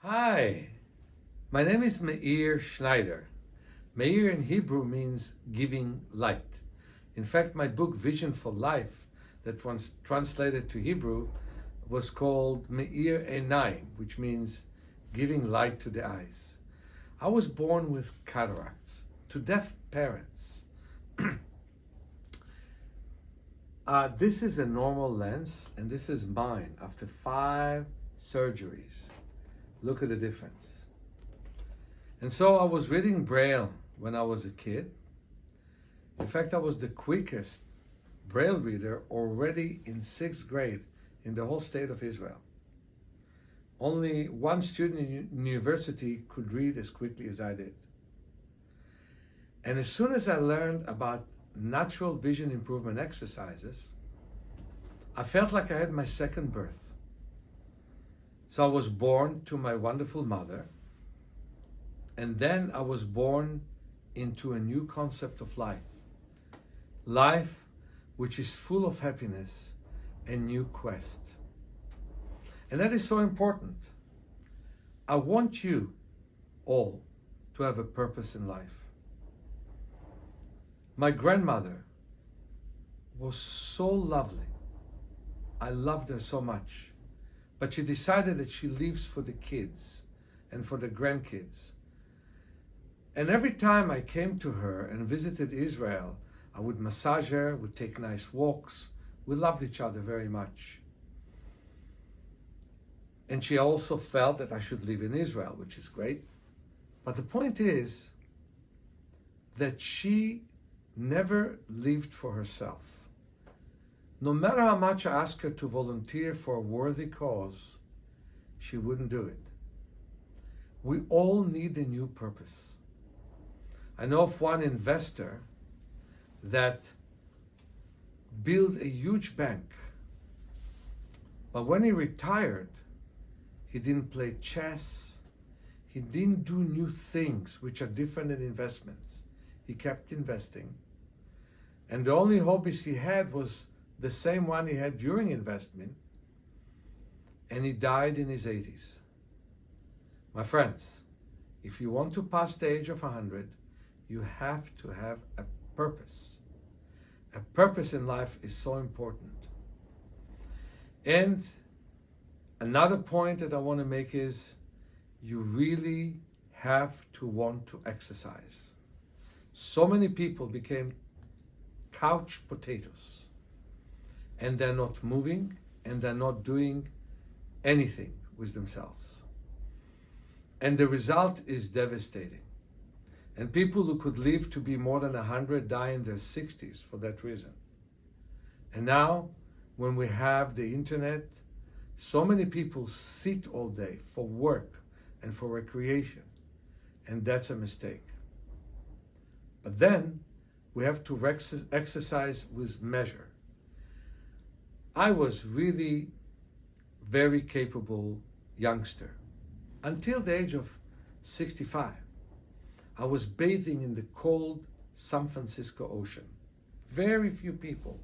Hi, my name is Meir Schneider. Meir in Hebrew means giving light. In fact, my book Vision for Life, that once translated to Hebrew, was called Meir Einayim, which means giving light to the eyes. I was born with cataracts to deaf parents. This is a normal lens, and this is mine after 5 surgeries. Look at the difference. And so I was reading Braille when I was a kid. In fact, I was the quickest Braille reader already in 6th grade in the whole state of Israel. Only one student in university could read as quickly as I did. And as soon as I learned about natural vision improvement exercises, I felt like I had my second birth. So I was born to my wonderful mother, and then I was born into a new concept of life. Life which is full of happiness and new quest. And that is so important. I want you all to have a purpose in life. My grandmother was so lovely. I loved her so much. But she decided that she lives for the kids and for the grandkids. And every time I came to her and visited Israel, I would massage her, would take nice walks. We loved each other very much. And she also felt that I should live in Israel, which is great. But the point is that she never lived for herself. No matter how much I asked her to volunteer for a worthy cause, she wouldn't do it. We all need a new purpose. I know of one investor that built a huge bank, but when he retired, he didn't play chess, he didn't do new things which are different than investments. He kept investing. And the only hobbies he had was the same one he had during investment, and he died in his 80s. My friends, if you want to pass the age of 100, you have to have a purpose. A purpose in life is so important. And another point that I want to make is you really have to want to exercise. So many people became couch potatoes, and they're not moving, and they're not doing anything with themselves. And the result is devastating. And people who could live to be more than 100 die in their 60s for that reason. And now, when we have the internet, so many people sit all day for work and for recreation, and that's a mistake. But then, we have to exercise with measure. I was really very capable youngster. Until the age of 65, I was bathing in the cold San Francisco Ocean. Very few people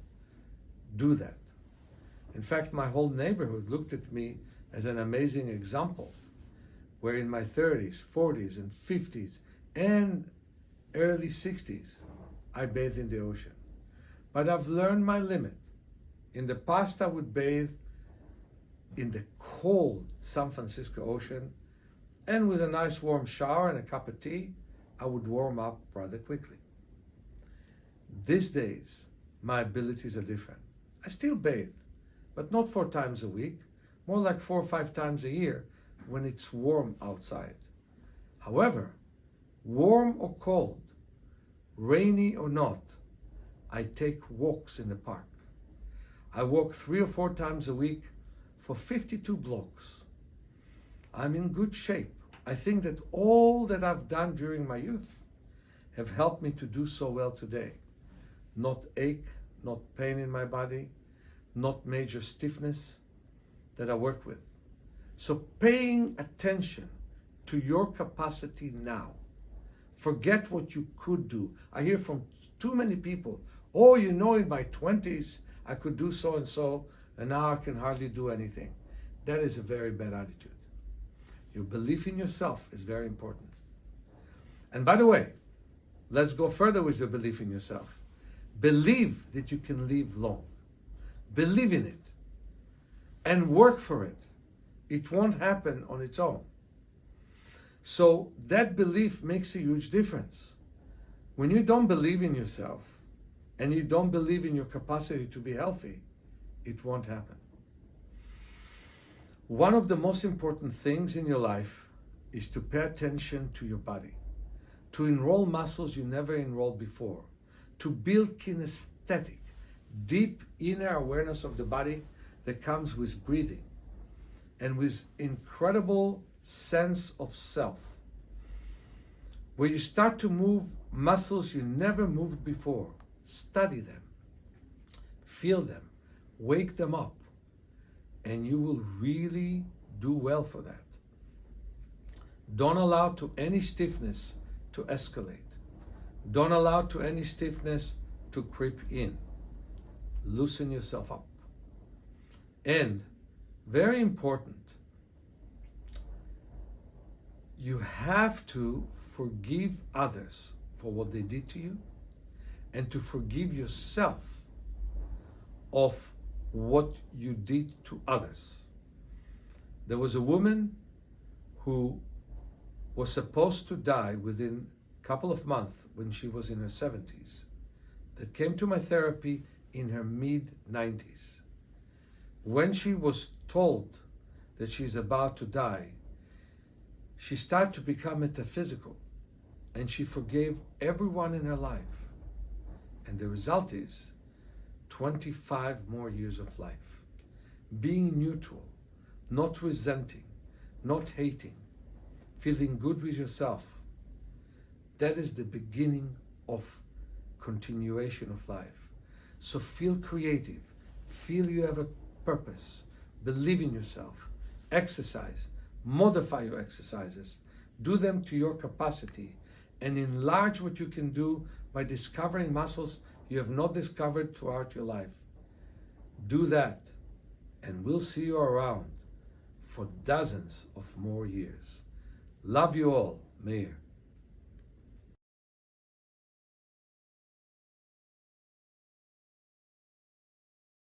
do that. In fact, my whole neighborhood looked at me as an amazing example, where in my 30s, 40s, and 50s, and early 60s, I bathed in the ocean. But I've learned my limit. In the past, I would bathe in the cold San Francisco Ocean, and with a nice warm shower and a cup of tea, I would warm up rather quickly. These days, my abilities are different. I still bathe, but not 4 times a week, more like 4 or 5 times a year when it's warm outside. However, warm or cold, rainy or not, I take walks in the park. I walk 3 or 4 times a week for 52 blocks. I'm in good shape. I think that all that I've done during my youth have helped me to do so well today. Not ache, not pain in my body, not major stiffness that I work with. So paying attention to your capacity now. Forget what you could do. I hear from too many people, oh, you know, in my 20s, I could do so and so, and now I can hardly do anything. That is a very bad attitude. Your belief in yourself is very important. And by the way, let's go further with your belief in yourself. Believe that you can live long. Believe in it and work for it. It won't happen on its own. So that belief makes a huge difference. When you don't believe in yourself and you don't believe in your capacity to be healthy, it won't happen. One of the most important things in your life is to pay attention to your body, to enroll muscles you never enrolled before, to build kinesthetic, deep inner awareness of the body that comes with breathing and with incredible sense of self, where you start to move muscles you never moved before. Study them, feel them, wake them up, and you will really do well for that. Don't allow to any stiffness to escalate. Don't allow to any stiffness to creep in. Loosen yourself up. And very important, you have to forgive others for what they did to you and to forgive yourself of what you did to others. There was a woman who was supposed to die within a couple of months when she was in her 70s that came to my therapy in her mid-90s. When she was told that she's about to die, she started to become metaphysical and she forgave everyone in her life. And the result is 25 more years of life. Being neutral, not resenting, not hating, feeling good with yourself. That is the beginning of continuation of life. So feel creative, feel you have a purpose, believe in yourself, exercise, modify your exercises, do them to your capacity, and enlarge what you can do by discovering muscles you have not discovered throughout your life. Do that, and we'll see you around for dozens of more years. Love you all, Meir.